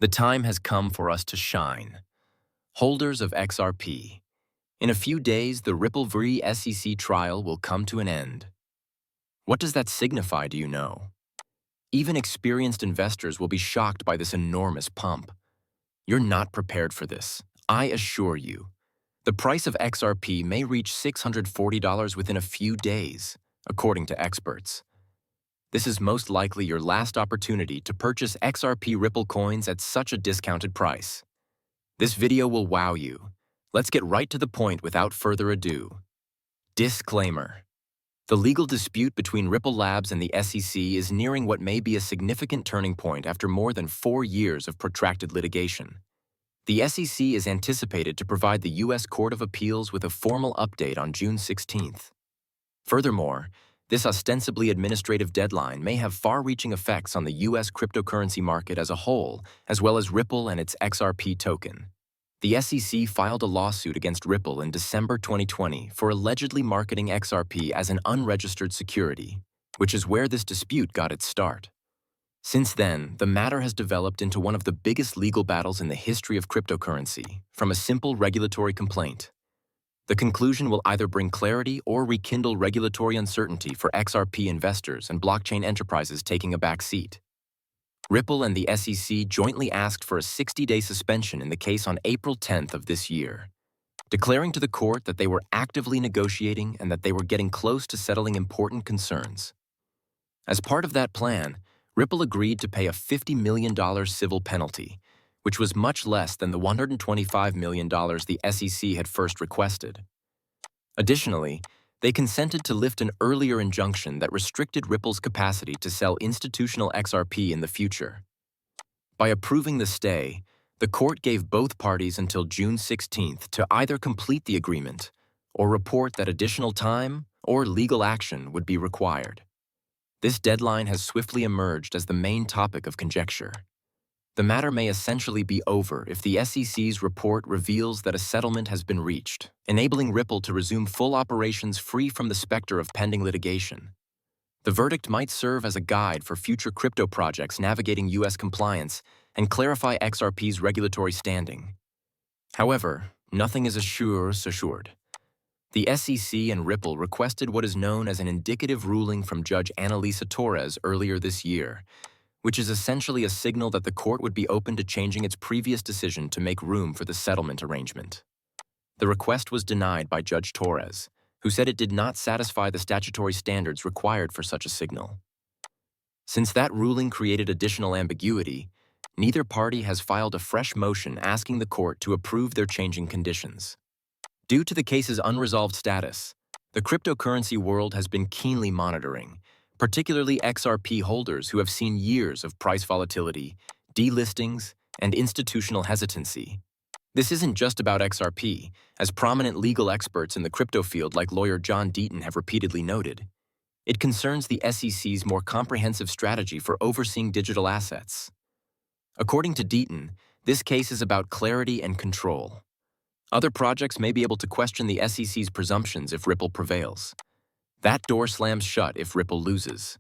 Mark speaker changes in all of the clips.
Speaker 1: The time has come for us to shine. Holders of XRP. In a few days, the Ripple v. SEC trial will come to an end. What does that signify, do you know? Even experienced investors will be shocked by this enormous pump. You're not prepared for this, I assure you. The price of XRP may reach $640 within a few days, according to experts. This is most likely your last opportunity to purchase XRP Ripple coins at such a discounted price. This video will wow you. Let's get right to the point without further ado. Disclaimer. The legal dispute between Ripple Labs and the SEC is nearing what may be a significant turning point after more than 4 years of protracted litigation. The SEC is anticipated to provide the U.S. Court of Appeals with a formal update on June 16th. Furthermore, this ostensibly administrative deadline may have far-reaching effects on the U.S. cryptocurrency market as a whole, as well as Ripple and its XRP token. The SEC filed a lawsuit against Ripple in December 2020 for allegedly marketing XRP as an unregistered security, which is where this dispute got its start. Since then, the matter has developed into one of the biggest legal battles in the history of cryptocurrency, from a simple regulatory complaint. The conclusion will either bring clarity or rekindle regulatory uncertainty for XRP investors and blockchain enterprises taking a back seat. Ripple and the SEC jointly asked for a 60-day suspension in the case on April 10th of this year, declaring to the court that they were actively negotiating and that they were getting close to settling important concerns. As part of that plan, Ripple agreed to pay a $50 million civil penalty, which was much less than the $125 million the SEC had first requested. Additionally, they consented to lift an earlier injunction that restricted Ripple's capacity to sell institutional XRP in the future. By approving the stay, the court gave both parties until June 16th to either complete the agreement or report that additional time or legal action would be required. This deadline has swiftly emerged as the main topic of conjecture. The matter may essentially be over if the SEC's report reveals that a settlement has been reached, enabling Ripple to resume full operations free from the specter of pending litigation. The verdict might serve as a guide for future crypto projects navigating U.S. compliance and clarify XRP's regulatory standing. However, nothing is assured. The SEC and Ripple requested what is known as an indicative ruling from Judge Annalisa Torres earlier this year, which is essentially a signal that the court would be open to changing its previous decision to make room for the settlement arrangement. The request was denied by Judge Torres, who said it did not satisfy the statutory standards required for such a signal. Since that ruling created additional ambiguity, neither party has filed a fresh motion asking the court to approve their changing conditions. Due to the case's unresolved status, the cryptocurrency world has been keenly monitoring, particularly XRP holders who have seen years of price volatility, delistings, and institutional hesitancy. This isn't just about XRP, as prominent legal experts in the crypto field like lawyer John Deaton have repeatedly noted. It concerns the SEC's more comprehensive strategy for overseeing digital assets. According to Deaton, this case is about clarity and control. Other projects may be able to question the SEC's presumptions if Ripple prevails. That door slams shut if Ripple loses.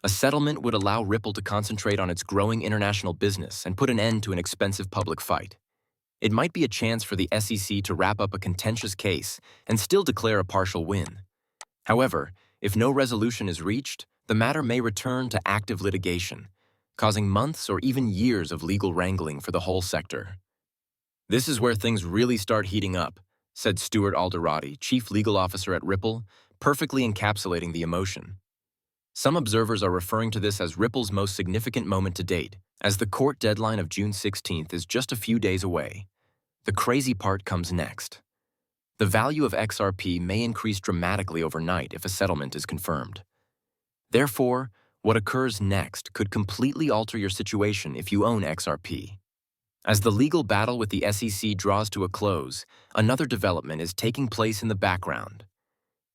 Speaker 1: A settlement would allow Ripple to concentrate on its growing international business and put an end to an expensive public fight. It might be a chance for the SEC to wrap up a contentious case and still declare a partial win. However, if no resolution is reached, the matter may return to active litigation, causing months or even years of legal wrangling for the whole sector. This is where things really start heating up, said Stuart Alderati, Chief Legal Officer at Ripple, perfectly encapsulating the emotion. Some observers are referring to this as Ripple's most significant moment to date, as the court deadline of June 16th is just a few days away. The crazy part comes next. The value of XRP may increase dramatically overnight if a settlement is confirmed. Therefore, what occurs next could completely alter your situation if you own XRP. As the legal battle with the SEC draws to a close, another development is taking place in the background.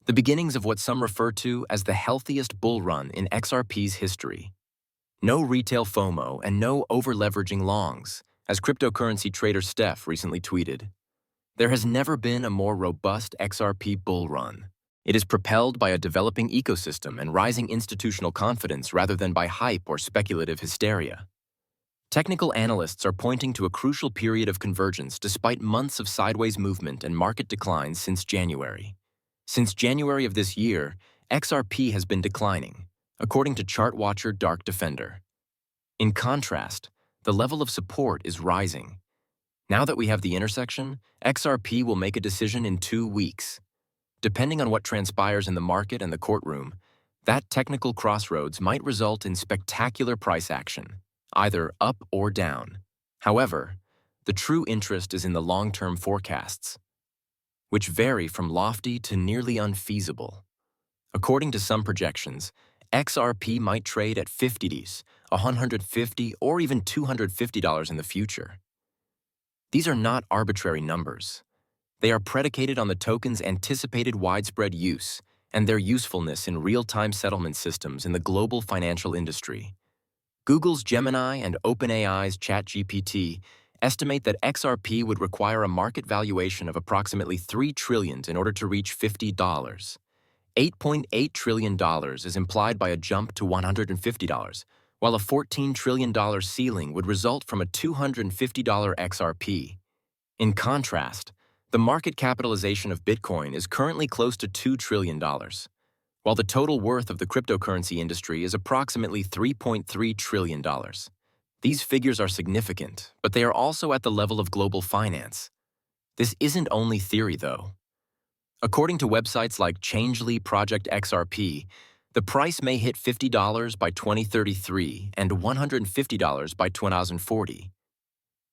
Speaker 1: The beginnings of what some refer to as the healthiest bull run in XRP's history. No retail FOMO and no over-leveraging longs, as cryptocurrency trader Steph recently tweeted. There has never been a more robust XRP bull run. It is propelled by a developing ecosystem and rising institutional confidence rather than by hype or speculative hysteria. Technical analysts are pointing to a crucial period of convergence despite months of sideways movement and market declines since January. Since January of this year, XRP has been declining, according to chart watcher Dark Defender. In contrast, the level of support is rising. Now that we have the intersection, XRP will make a decision in 2 weeks. Depending on what transpires in the market and the courtroom, that technical crossroads might result in spectacular price action, either up or down. However, the true interest is in the long-term forecasts, which vary from lofty to nearly unfeasible. According to some projections, XRP might trade at $50, $150, or even $250 in the future. These are not arbitrary numbers. They are predicated on the token's anticipated widespread use and their usefulness in real-time settlement systems in the global financial industry. Google's Gemini and OpenAI's ChatGPT estimate that XRP would require a market valuation of approximately $3 trillion in order to reach $50. $8.8 trillion is implied by a jump to $150, while a $14 trillion ceiling would result from a $250 XRP. In contrast, the market capitalization of Bitcoin is currently close to $2 trillion, while the total worth of the cryptocurrency industry is approximately $3.3 trillion. These figures are significant, but they are also at the level of global finance. This isn't only theory, though. According to websites like Changelly Project XRP, the price may hit $50 by 2033 and $150 by 2040.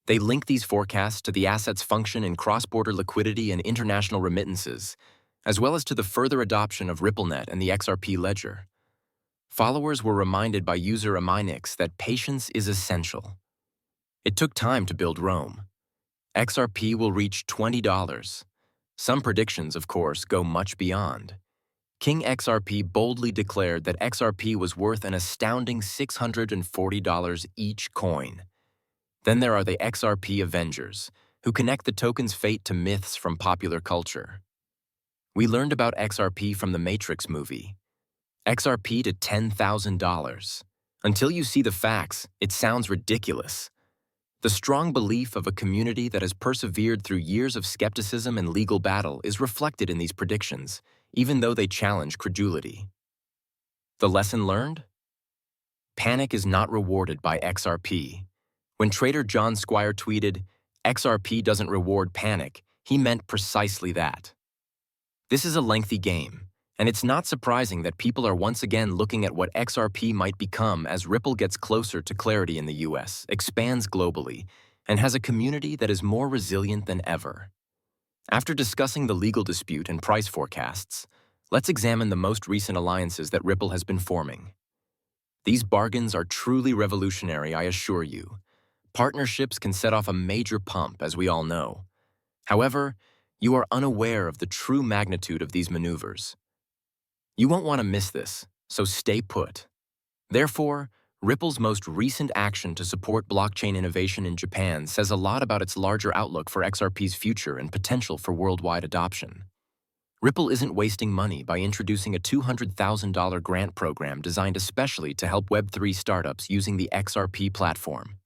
Speaker 1: They link these forecasts to the asset's function in cross-border liquidity and international remittances, as well as to the further adoption of RippleNet and the XRP ledger. Followers were reminded by user Aminix that patience is essential. It took time to build Rome. XRP will reach $20. Some predictions, of course, go much beyond. King XRP boldly declared that XRP was worth an astounding $640 each coin. Then there are the XRP Avengers, who connect the token's fate to myths from popular culture. We learned about XRP from the Matrix movie. XRP to $10,000. Until you see the facts, it sounds ridiculous. The strong belief of a community that has persevered through years of skepticism and legal battle is reflected in these predictions, even though they challenge credulity. The lesson learned? Panic is not rewarded by XRP. When trader John Squire tweeted, "XRP doesn't reward panic," he meant precisely that. This is a lengthy game, and it's not surprising that people are once again looking at what XRP might become as Ripple gets closer to clarity in the US, expands globally, and has a community that is more resilient than ever. After discussing the legal dispute and price forecasts, let's examine the most recent alliances that Ripple has been forming. These bargains are truly revolutionary, I assure you. Partnerships can set off a major pump, as we all know. However, you are unaware of the true magnitude of these maneuvers. You won't want to miss this, so stay put. Therefore, Ripple's most recent action to support blockchain innovation in Japan says a lot about its larger outlook for XRP's future and potential for worldwide adoption. Ripple isn't wasting money by introducing a $200,000 grant program designed especially to help Web3 startups using the XRP platform.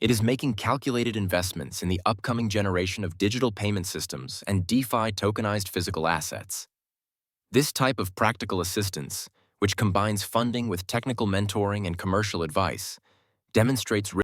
Speaker 1: It is making calculated investments in the upcoming generation of digital payment systems and DeFi tokenized physical assets. This type of practical assistance, which combines funding with technical mentoring and commercial advice, demonstrates